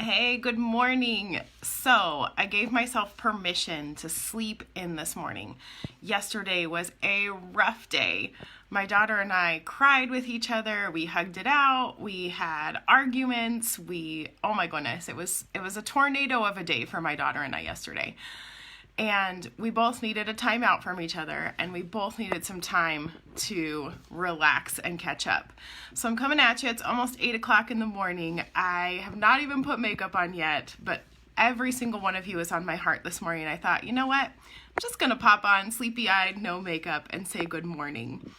Hey, good morning. So I gave myself permission to sleep in this morning. Yesterday was a rough day. My daughter and I cried with each other. We hugged it out. We had arguments. Oh my goodness, it was a tornado of a day for my daughter and I yesterday. And we both needed a timeout from each other, and we both needed some time to relax and catch up. So I'm coming at you. It's almost 8 o'clock in the morning. I have not even put makeup on yet, but every single one of you is on my heart this morning. I thought, you know what? I'm just going to pop on sleepy-eyed, no makeup, and say good morning.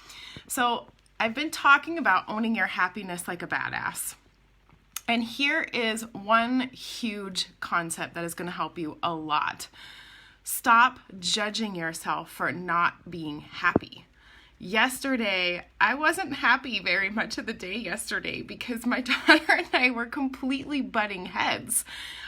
So I've been talking about owning your happiness like a badass. And here is one huge concept that is going to help you a lot. Stop judging yourself for not being happy. Yesterday, I wasn't happy very much of the day yesterday because my daughter and I were completely butting heads.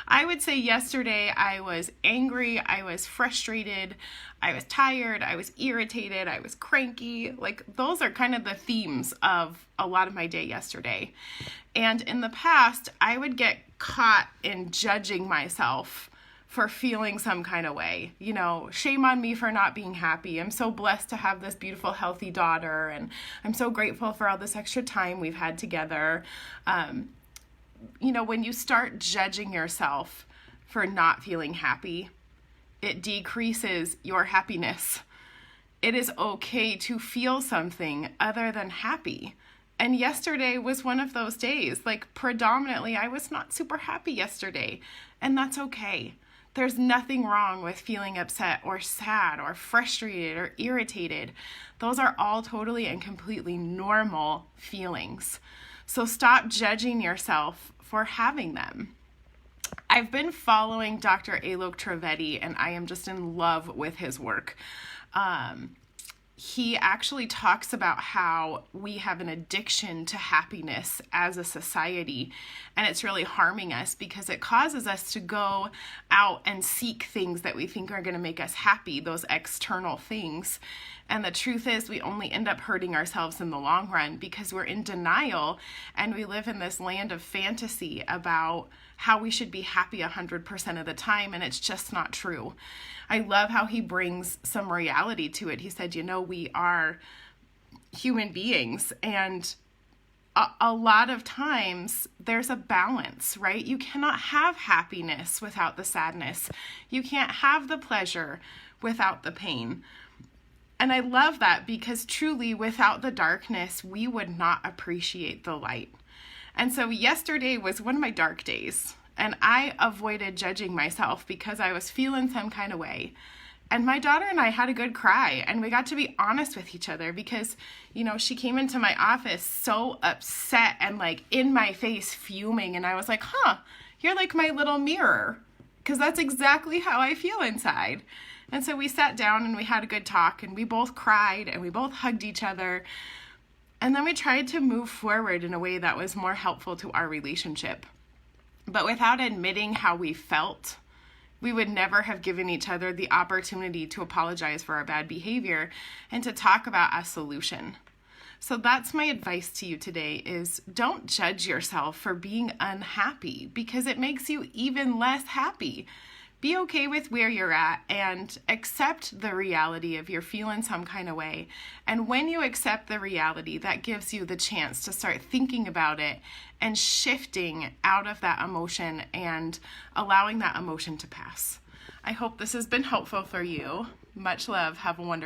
I would say yesterday I was angry, I was frustrated, I was tired, I was irritated, I was cranky. Like, those are kind of the themes of a lot of my day yesterday. And in the past, I would get caught in judging myself for feeling some kind of way. You know, shame on me for not being happy. I'm so blessed to have this beautiful, healthy daughter, and I'm so grateful for all this extra time we've had together. When you start judging yourself for not feeling happy, it decreases your happiness. It is okay to feel something other than happy. And yesterday was one of those days. Like, predominantly, I was not super happy yesterday, and that's okay. There's nothing wrong with feeling upset or sad or frustrated or irritated. Those are all totally and completely normal feelings. So stop judging yourself for having them. I've been following Dr. Alok Trivedi, and I am just in love with his work. He actually talks about how we have an addiction to happiness as a society, and it's really harming us because it causes us to go out and seek things that we think are going to make us happy, those external things. And the truth is, we only end up hurting ourselves in the long run because we're in denial and we live in this land of fantasy about how we should be happy 100% of the time, and it's just not true. I love how he brings some reality to it. He said, we are human beings, and a lot of times there's a balance, right? You cannot have happiness without the sadness. You can't have the pleasure without the pain. And I love that because truly, without the darkness, we would not appreciate the light. And so yesterday was one of my dark days, and I avoided judging myself because I was feeling some kind of way. And my daughter and I had a good cry, and we got to be honest with each other because, she came into my office so upset and like in my face fuming, and I was like, you're like my little mirror, because that's exactly how I feel inside. And so we sat down and we had a good talk, and we both cried and we both hugged each other. And then we tried to move forward in a way that was more helpful to our relationship. But without admitting how we felt, we would never have given each other the opportunity to apologize for our bad behavior and to talk about a solution. So that's my advice to you today is don't judge yourself for being unhappy because it makes you even less happy. Be okay with where you're at and accept the reality of you're feeling some kind of way. And when you accept the reality, that gives you the chance to start thinking about it and shifting out of that emotion and allowing that emotion to pass. I hope this has been helpful for you. Much love. Have a wonderful